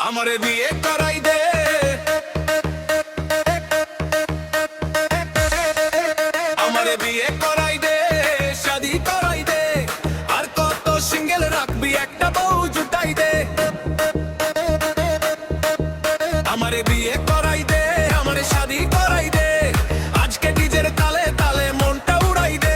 আমারে বিয়ে করাই দে, আমারে বিয়ে করাই দে, শাদি করাই দে, আর কত সিঙ্গেল রাখবি একটা বউ জুটাই দে। আমারে বিয়ে করাই দে, আমারে শাদি করাই দে, আজকে ডিজের তালে তালে মনটা উড়াই দে।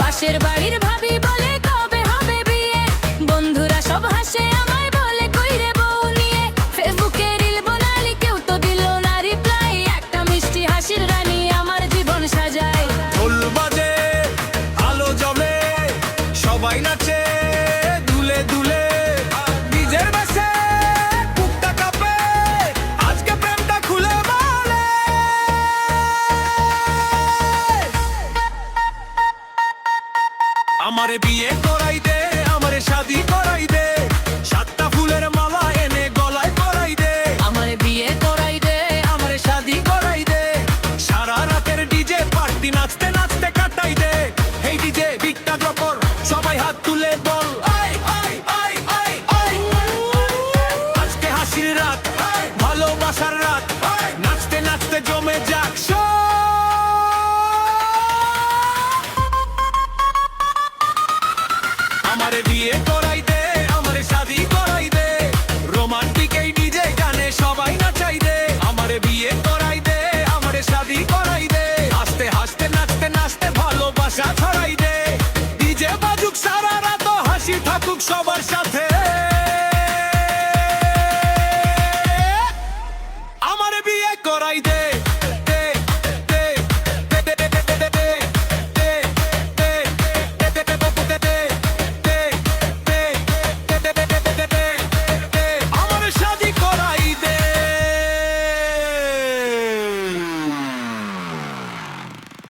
পাশের বাড়ির ভাবি বলে কবে হবে বিয়ে, বন্ধুরা সব হাসে আমায় বলে কইরে বউ নিয়ে। ফেসবুকে রিল বানালি কেউ তো দিল না রিপ্লাই, একটা মিষ্টি হাসির রানী আমার জীবন সাজায়। ঢোল বাজে আলো জ্বলে সবাই নাচে দুলে দুলে, নিজের বেশে বুকটা কাঁপে আজকে প্রেমটা খুলে বলে। আমারে বিয়ে করাই দে, আমারে শাদি করাই দে, সাতটা ফুলের মালা এনে গলায় পরাই দে। আমারে বিয়ে করাই দে, আমারে শাদি করাই দে, সারা রাতের ডিজে পার্টি নাচতে নাচতে কাটাই দে। এই ডিজে বিটটা জপর সবাই হাত তুলে বল I I I I I. আজকে হাসির রাত, ভালোবাসার রাত, নাচতে নাচতে জমে যাক সব। আমারে বিয়ে করাই দে, আমারে শাদি করাই দে, রোমান্টিক এই ডিজে গানে সবাই নাচাই দে। আমারে বিয়ে করাই দে, আমারে শাদি করাই দে, হাসতে হাসতে নাচতে নাচতে ভালোবাসা ছড়াই দে। ডিজে বাজুক সারা রাত, হাসি থাকুক সবার সাথে।